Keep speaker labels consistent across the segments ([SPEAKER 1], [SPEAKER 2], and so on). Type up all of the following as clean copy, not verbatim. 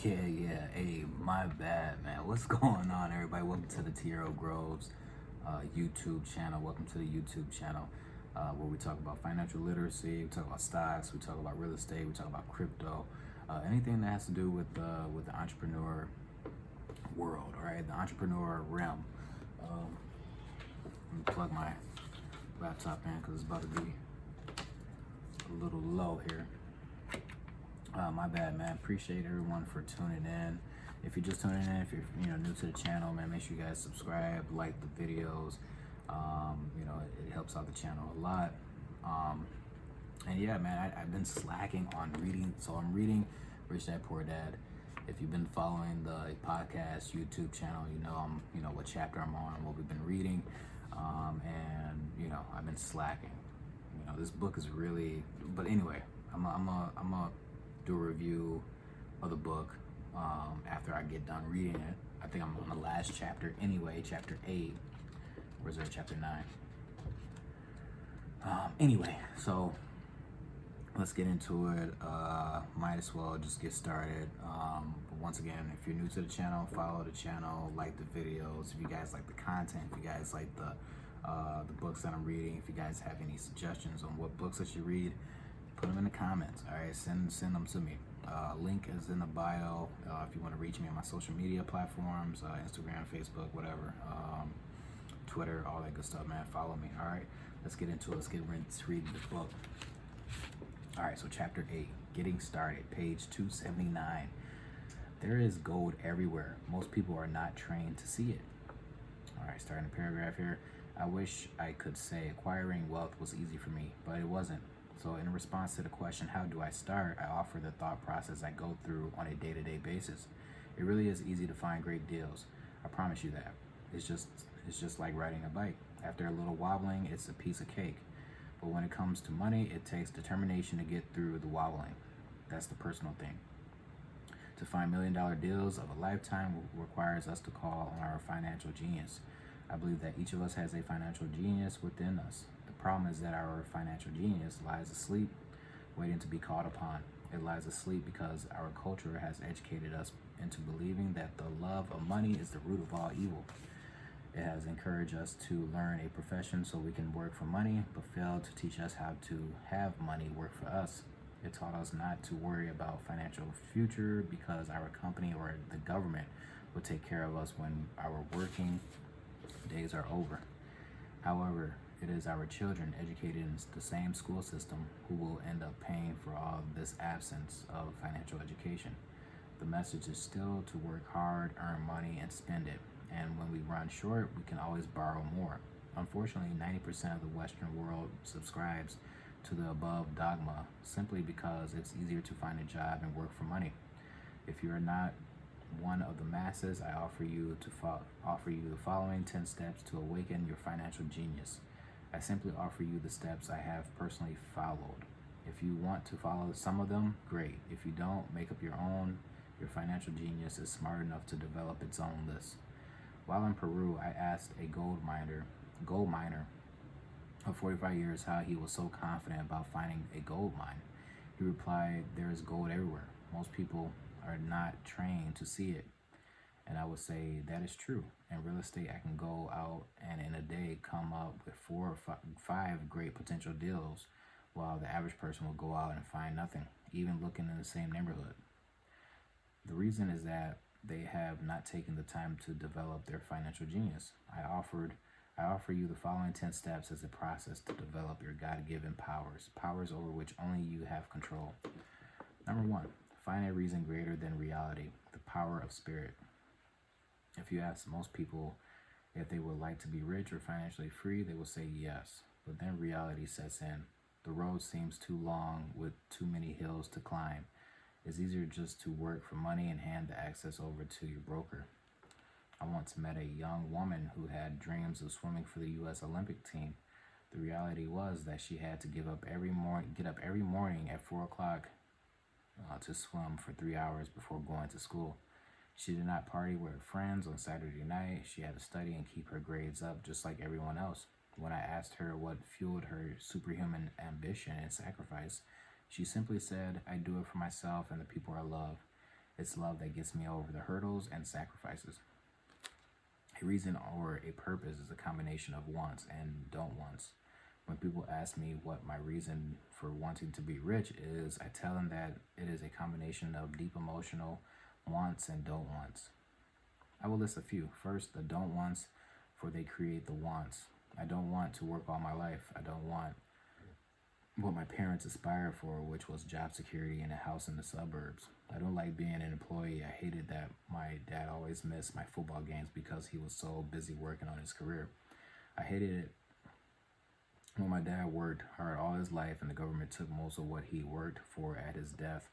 [SPEAKER 1] Yeah. Hey, my bad, man. What's going on, everybody? Welcome to the Tierra Groves YouTube channel. Welcome to the YouTube channel where we talk about financial literacy, we talk about stocks, we talk about real estate, we talk about crypto, anything that has to do with the entrepreneur world, all right? The entrepreneur realm. Let me plug my laptop in because it's about to be a little low here. My bad, man. Appreciate everyone for tuning in. If you're just tuning in, if you're new to the channel, man, make sure you guys subscribe, like the videos. It helps out the channel a lot. And yeah, man, I've been slacking on reading, so I'm reading Rich Dad Poor Dad. If you've been following the podcast YouTube channel, you know what chapter I'm on, what we've been reading, and I've been slacking. This book is really, but anyway, I'm a do a review of the book after I get done reading it. I think I'm on the last chapter anyway, chapter 8. Where's there chapter 9? Anyway, so let's get into it. Might as well just get started. But once again, if you're new to the channel, follow the channel, like the videos. If you guys like the content, if you guys like the books that I'm reading, if you guys have any suggestions on what books I should read, put them in the comments. All right, send them to me. Link is in the bio if you want to reach me on my social media platforms, Instagram, Facebook, whatever, Twitter, all that good stuff, man. Follow me. All right, let's get into it. Let's read this book. All right, so chapter 8, getting started, page 279. There is gold everywhere. Most people are not trained to see it. All right, starting the paragraph here. I wish I could say acquiring wealth was easy for me, but it wasn't. So in response to the question, how do I start? I offer the thought process I go through on a day-to-day basis. It really is easy to find great deals. I promise you that. It's just like riding a bike. After a little wobbling, it's a piece of cake. But when it comes to money, it takes determination to get through the wobbling. That's the personal thing. To find million-dollar deals of a lifetime requires us to call on our financial genius. I believe that each of us has a financial genius within us. The problem is that our financial genius lies asleep, waiting to be called upon. It lies asleep because our culture has educated us into believing that the love of money is the root of all evil. It has encouraged us to learn a profession so we can work for money, but failed to teach us how to have money work for us. It taught us not to worry about financial future because our company or the government will take care of us when our working days are over. However, it is our children educated in the same school system who will end up paying for all of this absence of financial education. The message is still to work hard, earn money, and spend it. And when we run short, we can always borrow more. Unfortunately, 90% of the Western world subscribes to the above dogma simply because it's easier to find a job and work for money. If you are not one of the masses, I offer you the following 10 steps to awaken your financial genius. I simply offer you the steps I have personally followed. If you want to follow some of them, great. If you don't, make up your own. Your financial genius is smart enough to develop its own list. While in Peru, I asked a gold miner of 45 years how he was so confident about finding a gold mine. He replied, there is gold everywhere. Most people are not trained to see it. And I would say that is true. In real estate, I can go out and in a day come up with 4 or 5 great potential deals, while the average person will go out and find nothing, even looking in the same neighborhood. The reason is that they have not taken the time to develop their financial genius. I offer you the following 10 steps as a process to develop your God-given powers over which only you have control. Number 1, find a reason greater than reality, the power of spirit. If you ask most people if they would like to be rich or financially free, they will say yes. But then reality sets in. The road seems too long with too many hills to climb. It's easier just to work for money and hand the access over to your broker. I once met a young woman who had dreams of swimming for the U.S. Olympic team. The reality was that she had to get up every morning at 4 o'clock to swim for 3 hours before going to school. She did not party with her friends on Saturday night. She had to study and keep her grades up just like everyone else. When I asked her what fueled her superhuman ambition and sacrifice, she simply said, I do it for myself and the people I love. It's love that gets me over the hurdles and sacrifices. A reason or a purpose is a combination of wants and don't wants. When people ask me what my reason for wanting to be rich is, I tell them that it is a combination of deep emotional wants and don't wants. I will list a few. First, the don't wants, for they create the wants. I don't want to work all my life. I don't want what my parents aspired for, which was job security and a house in the suburbs. I don't like being an employee. I hated that my dad always missed my football games because he was so busy working on his career. I hated it when my dad worked hard all his life and the government took most of what he worked for at his death.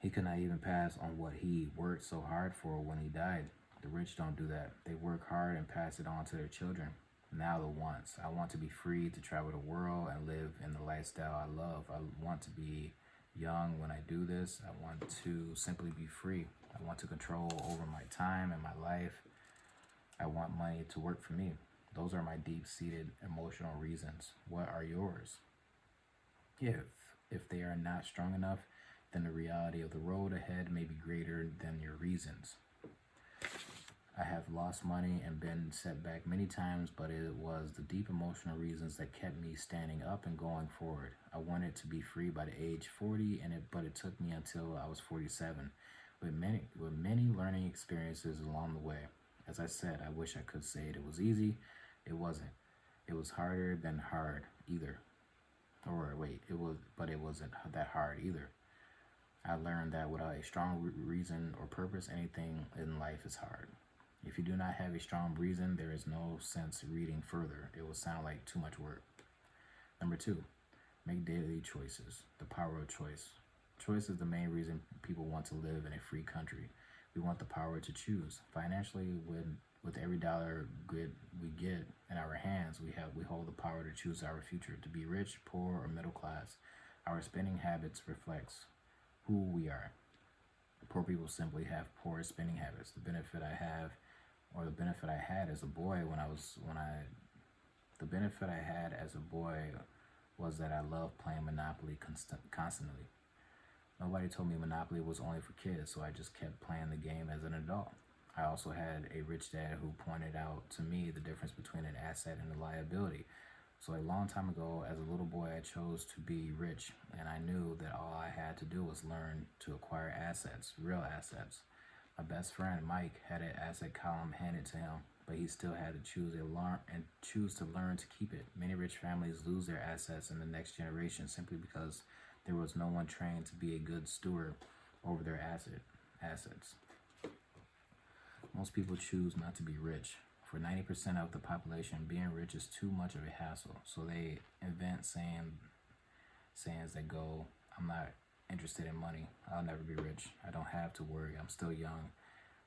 [SPEAKER 1] He could not even pass on what he worked so hard for when he died. The rich don't do that. They work hard and pass it on to their children. Now the wants. I want to be free to travel the world and live in the lifestyle I love. I want to be young when I do this. I want to simply be free. I want to control over my time and my life. I want money to work for me. Those are my deep-seated emotional reasons. What are yours? If they are not strong enough, then the reality of the road ahead may be greater than your reasons. I have lost money and been set back many times, but it was the deep emotional reasons that kept me standing up and going forward. I wanted to be free by the age 40, but it took me until I was 47, with many learning experiences along the way. As I said, I wish I could say it was easy. It wasn't. It was harder than hard either. But it wasn't that hard either. I learned that without a strong reason or purpose, anything in life is hard. If you do not have a strong reason, there is no sense reading further. It will sound like too much work. Number 2, make daily choices. The power of choice. Choice is the main reason people want to live in a free country. We want the power to choose. Financially, with every dollar good we get in our hands, we hold the power to choose our future, to be rich, poor, or middle class. Our spending habits reflects who we are. Poor people simply have poor spending habits. The benefit I had as a boy was that I loved playing Monopoly constantly. Nobody told me Monopoly was only for kids, so I just kept playing the game as an adult. I also had a rich dad who pointed out to me the difference between an asset and a liability. So a long time ago, as a little boy, I chose to be rich, and I knew that all I had to do was learn to acquire assets, real assets. My best friend, Mike, had an asset column handed to him, but he still had to choose to learn to keep it. Many rich families lose their assets in the next generation simply because there was no one trained to be a good steward over their assets. Most people choose not to be rich. For 90% of the population, being rich is too much of a hassle. So they invent sayings that go, I'm not interested in money. I'll never be rich. I don't have to worry. I'm still young.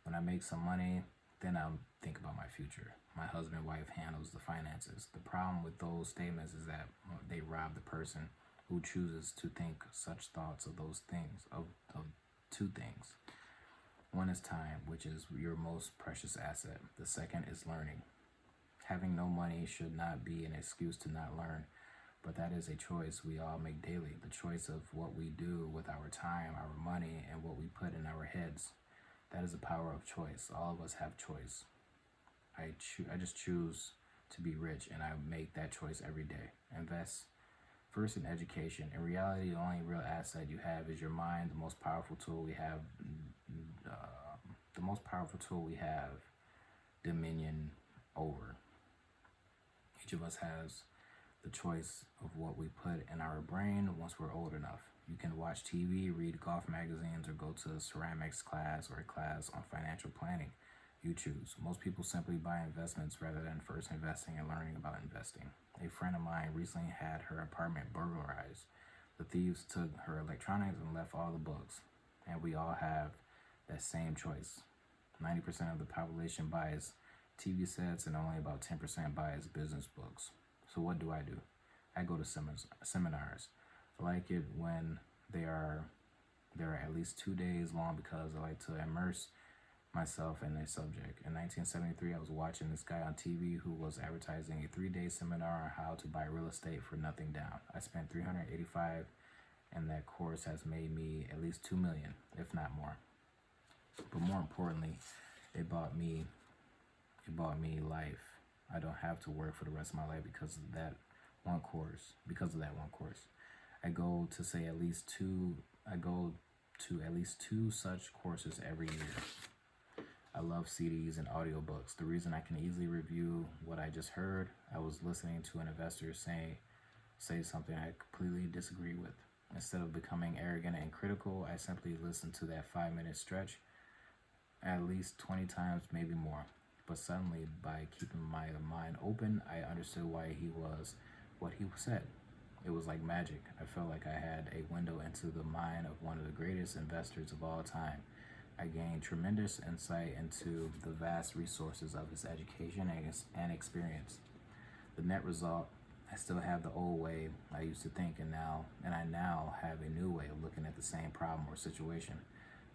[SPEAKER 1] When I make some money, then I'll think about my future. My husband, wife handles the finances. The problem with those statements is that they rob the person who chooses to think such thoughts of those things, of two things. One is time, which is your most precious asset. The second is learning. Having no money should not be an excuse to not learn, but that is a choice we all make daily. The choice of what we do with our time, our money, and what we put in our heads. That is the power of choice. All of us have choice. I just choose to be rich, and I make that choice every day. Invest first in education. In reality, the only real asset you have is your mind. The most powerful tool we have dominion over. Each of us has the choice of what we put in our brain once we're old enough. You can watch TV, read golf magazines, or go to a ceramics class or a class on financial planning. You choose. Most people simply buy investments rather than first investing and learning about investing. A friend of mine recently had her apartment burglarized. The thieves took her electronics and left all the books. And we all have that same choice. 90% of the population buys TV sets and only about 10% buys business books. So what do? I go to seminars. I like it when they are at least 2 days long because I like to immerse myself in a subject. In 1973, I was watching this guy on TV who was advertising a 3-day seminar on how to buy real estate for nothing down. I spent $385 and that course has made me at least 2 million, if not more. But more importantly, it bought me life. I don't have to work for the rest of my life because of that one course. I go to at least two such courses every year. I love CDs and audiobooks. The reason I can easily review what I just heard, I was listening to an investor say something I completely disagree with. Instead of becoming arrogant and critical, I simply listened to that 5-minute stretch at least 20 times, maybe more. But suddenly, by keeping my mind open, I understood why he was what he said. It was like magic. I felt like I had a window into the mind of one of the greatest investors of all time. I gained tremendous insight into the vast resources of his education and experience. The net result, I still have the old way I used to think, and I now have a new way of looking at the same problem or situation.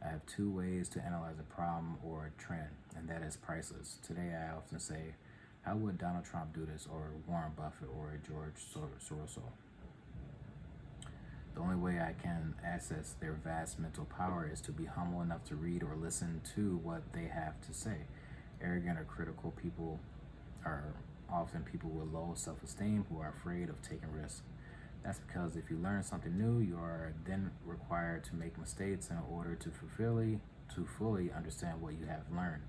[SPEAKER 1] I have two ways to analyze a problem or a trend, and that is priceless. Today I often say, how would Donald Trump do this, or Warren Buffett, or George Soros? The only way I can access their vast mental power is to be humble enough to read or listen to what they have to say. Arrogant or critical people are often people with low self-esteem who are afraid of taking risks. That's because if you learn something new, you are then required to make mistakes in order to fully understand what you have learned.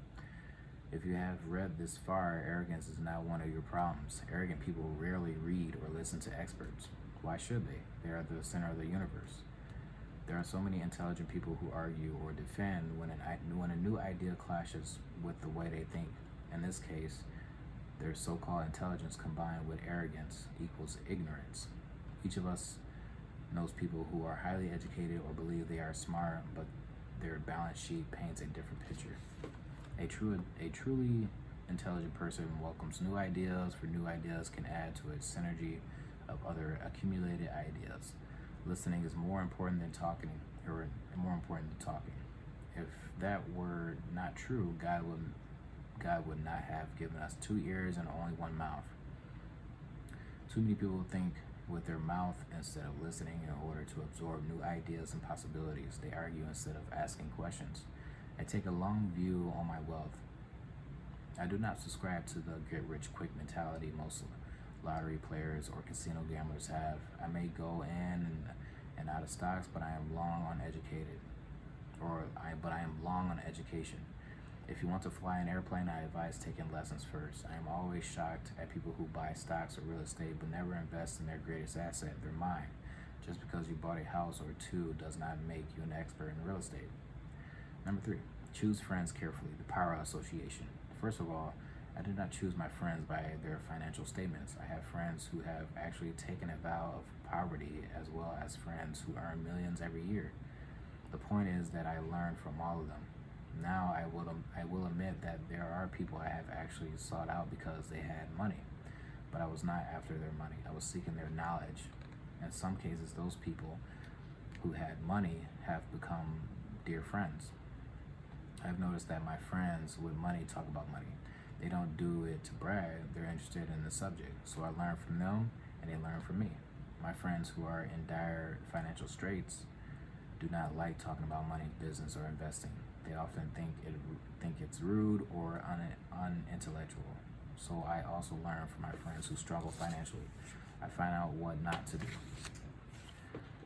[SPEAKER 1] If you have read this far, arrogance is not one of your problems. Arrogant people rarely read or listen to experts. Why should they? They are the center of the universe. There are so many intelligent people who argue or defend when a new idea clashes with the way they think. In this case, their so-called intelligence combined with arrogance equals ignorance. Each of us knows people who are highly educated or believe they are smart, but their balance sheet paints a different picture. A truly intelligent person welcomes new ideas, for new ideas can add to its synergy of other accumulated ideas. Listening is more important than talking, If that were not true, God would not have given us 2 ears and only 1 mouth. Too many people think with their mouth instead of listening in order to absorb new ideas and possibilities. They argue instead of asking questions. I take a long view on my wealth. I do not subscribe to the get-rich-quick mentality most lottery players or casino gamblers have. I may go in and out of stocks, but I am long on education. If you want to fly an airplane, I advise taking lessons first. I am always shocked at people who buy stocks or real estate but never invest in their greatest asset, their mind. Just because you bought a house or 2 does not make you an expert in real estate. Number 3, choose friends carefully, the power of association. First of all, I do not choose my friends by their financial statements. I have friends who have actually taken a vow of poverty, as well as friends who earn millions every year. The point is that I learned from all of them. Now I will admit that there are people I have actually sought out because they had money, but I was not after their money. I was seeking their knowledge. In some cases, those people who had money have become dear friends. I've noticed that my friends with money talk about money. They don't do it to brag, they're interested in the subject. So I learn from them and they learn from me. My friends who are in dire financial straits do not like talking about money, business, or investing. They often think it's rude or unintellectual. So I also learn from my friends who struggle financially. I find out what not to do.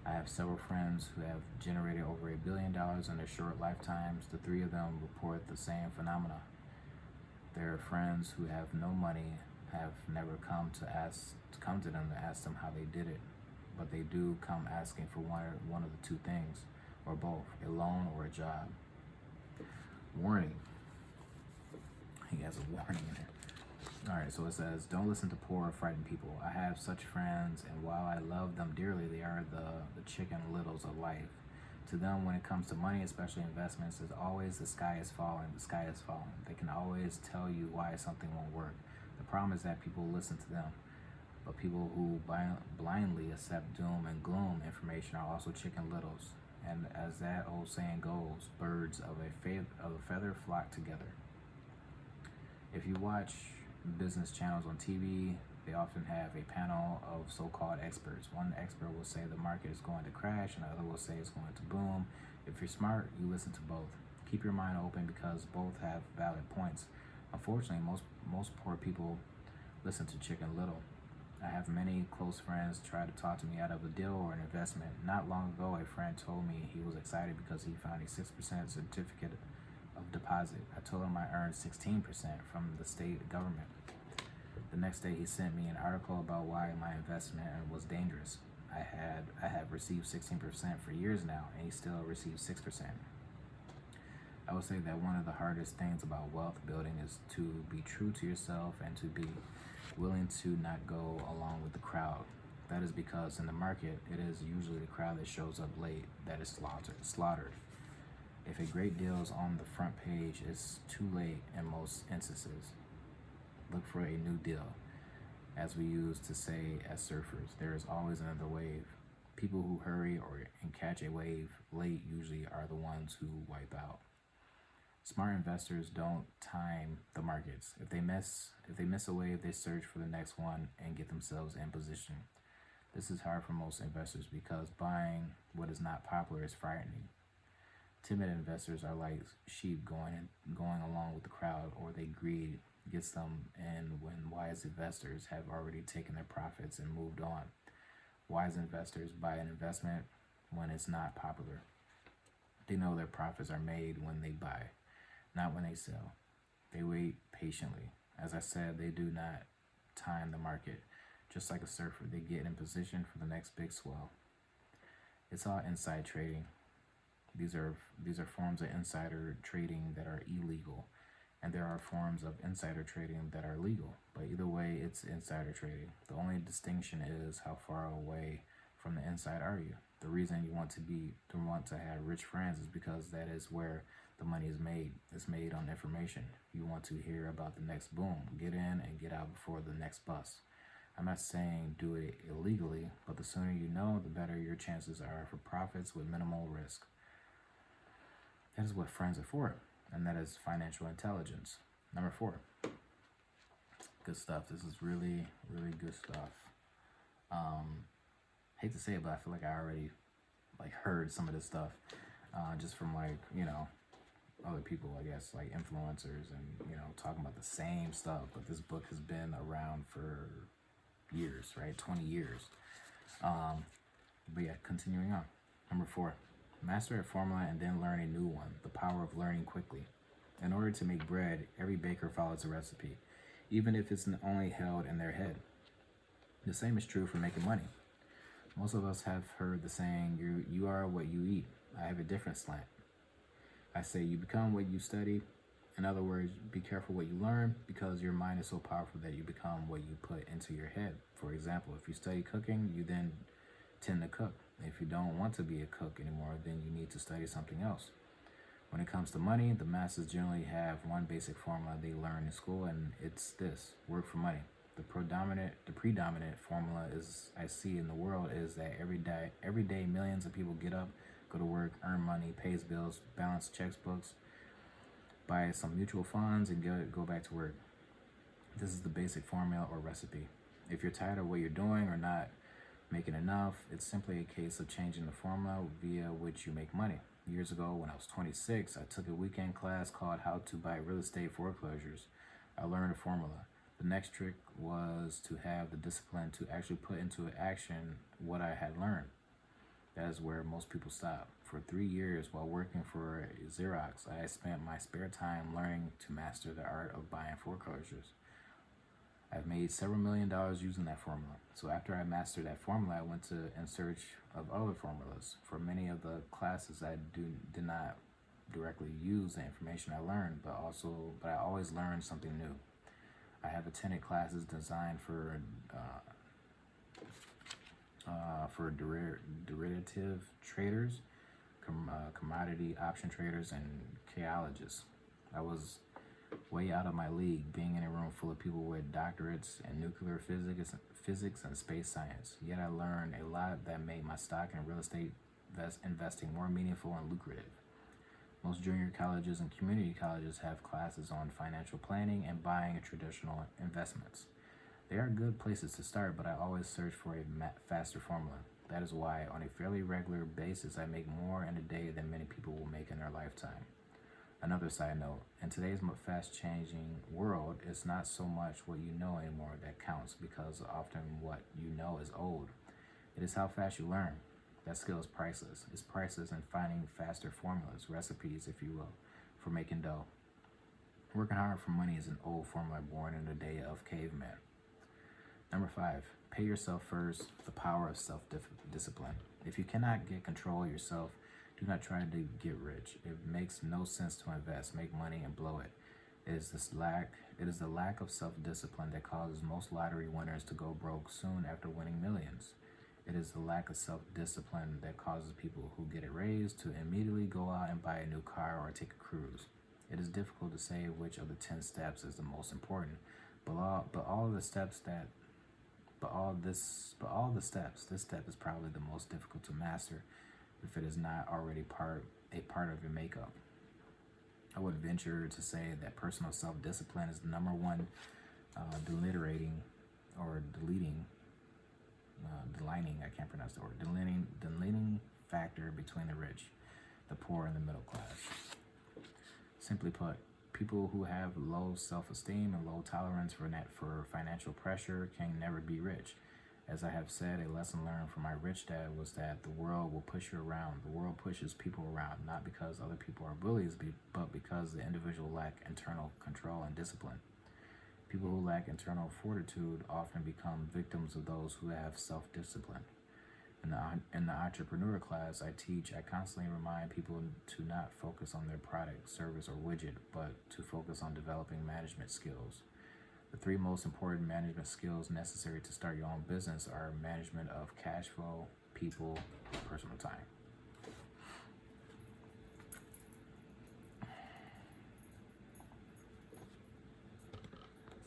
[SPEAKER 1] I have several friends who have generated over $1 billion in their short lifetimes. The 3 of them report the same phenomena. Their friends who have no money have never come to them to ask them how they did it, but they do come asking for one of the 2 things, or both, a loan or a job. Warning. He has a warning in it. Alright, so it says, don't listen to poor or frightened people. I have such friends, and while I love them dearly, they are the chicken littles of life. To them, when it comes to money, especially investments, it's always the sky is falling. They can always tell you why something won't work. The problem is that people listen to them. But people who blindly accept doom and gloom information are also chicken littles. And as that old saying goes, birds of a feather flock together. If you watch business channels on TV, They often have a panel of so-called experts. One expert will say the market is going to crash, and the other will say it's going to boom. If you're smart, you listen to both. Keep your mind open because both have valid points. Unfortunately, most poor people listen to Chicken Little. I have many close friends try to talk to me out of a deal or an investment. Not long ago, a friend told me he was excited because he found a 6% certificate of deposit. I told him I earned 16% from the state government. The next day, he sent me an article about why my investment was dangerous. I have received 16% for years now, and he still receives 6%. I would say that one of the hardest things about wealth building is to be true to yourself and to be willing to not go along with the crowd. That is because in the market, it is usually the crowd that shows up late that is slaughtered. If a great deal is on the front page, it's too late in most instances. Look for a new deal. As we used to say as surfers, there is always another wave. People who hurry and catch a wave late usually are the ones who wipe out. Smart investors don't time the markets. If they miss a wave, they search for the next one and get themselves in position. This is hard for most investors because buying what is not popular is frightening. Timid investors are like sheep going along with the crowd, or they greed gets them in when wise investors have already taken their profits and moved on. Wise investors buy an investment when it's not popular. They know their profits are made when they buy, not when they sell. They wait patiently. As I said, they do not time the market. Just like a surfer, they get in position for the next big swell. It's all inside trading. These are forms of insider trading that are illegal, and there are forms of insider trading that are legal. But either way, it's insider trading. The only distinction is how far away from the inside are you. The reason you want to have rich friends is because that is where the money is made. It's made on information. You want to hear about the next boom. Get in and get out before the next bust. I'm not saying do it illegally, but the sooner you know, the better your chances are for profits with minimal risk. That is what friends are for, and that is financial intelligence. Number 4. Good stuff. This is really, really good stuff. Hate to say it, but I feel like I already heard some of this stuff just from other people, I guess, like influencers and, talking about the same stuff. But this book has been around for years, right? 20 years. But yeah, continuing on. Number 4, master a formula and then learn a new one. The power of learning quickly. In order to make bread, every baker follows a recipe, even if it's only held in their head. The same is true for making money. Most of us have heard the saying, you are what you eat. I have a different slant. I say you become what you study. In other words, be careful what you learn because your mind is so powerful that you become what you put into your head. For example, if you study cooking, you then tend to cook. If you don't want to be a cook anymore, then you need to study something else. When it comes to money, the masses generally have one basic formula they learn in school, and it's this: work for money. The predominant formula I see in the world is that every day millions of people get up, go to work, earn money, pays bills, balance checkbooks, buy some mutual funds, and go back to work. This is the basic formula or recipe. If you're tired of what you're doing or not making enough, it's simply a case of changing the formula via which you make money. Years ago, when I was 26, I took a weekend class called How to Buy Real Estate Foreclosures. I learned a formula. The next trick was to have the discipline to actually put into action what I had learned. That is where most people stop. For 3 years while working for Xerox, I spent my spare time learning to master the art of buying foreclosures. I've made several $1 million using that formula. So after I mastered that formula, I went in search of other formulas. For many of the classes, I did not directly use the information I learned, but I always learned something new. I have attended classes designed for derivative traders, commodity option traders, and chaologists. I was way out of my league, being in a room full of people with doctorates in nuclear physics and space science. Yet I learned a lot that made my stock and real estate investing more meaningful and lucrative. Most junior colleges and community colleges have classes on financial planning and buying traditional investments. They are good places to start, but I always search for a faster formula. That is why, on a fairly regular basis, I make more in a day than many people will make in their lifetime. Another side note, in today's fast changing world, it's not so much what you know anymore that counts, because often what you know is old. It is how fast you learn. That skill is priceless. It's priceless in finding faster formulas, recipes, if you will, for making dough. Working hard for money is an old formula born in the day of cavemen. Number 5, pay yourself first, the power of self-discipline. If you cannot get control of yourself, do not try to get rich. It makes no sense to invest, make money, and blow it. It is the lack of self-discipline that causes most lottery winners to go broke soon after winning millions. It is the lack of self-discipline that causes people who get a raise to immediately go out and buy a new car or take a cruise. It is difficult to say which of the 10 steps is the most important, this step is probably the most difficult to master if it is not already a part of your makeup. I would venture to say that personal self-discipline is the number one delineating factor between the rich, the poor, and the middle class. Simply put, people who have low self-esteem and low tolerance for financial pressure can never be rich. As I have said, a lesson learned from my rich dad was that the world will push you around. The world pushes people around, not because other people are bullies, but because the individual lack internal control and discipline. People who lack internal fortitude often become victims of those who have self-discipline. In the entrepreneur class I teach, I constantly remind people to not focus on their product, service, or widget, but to focus on developing management skills. The 3 most important management skills necessary to start your own business are management of cash flow, people, and personal time.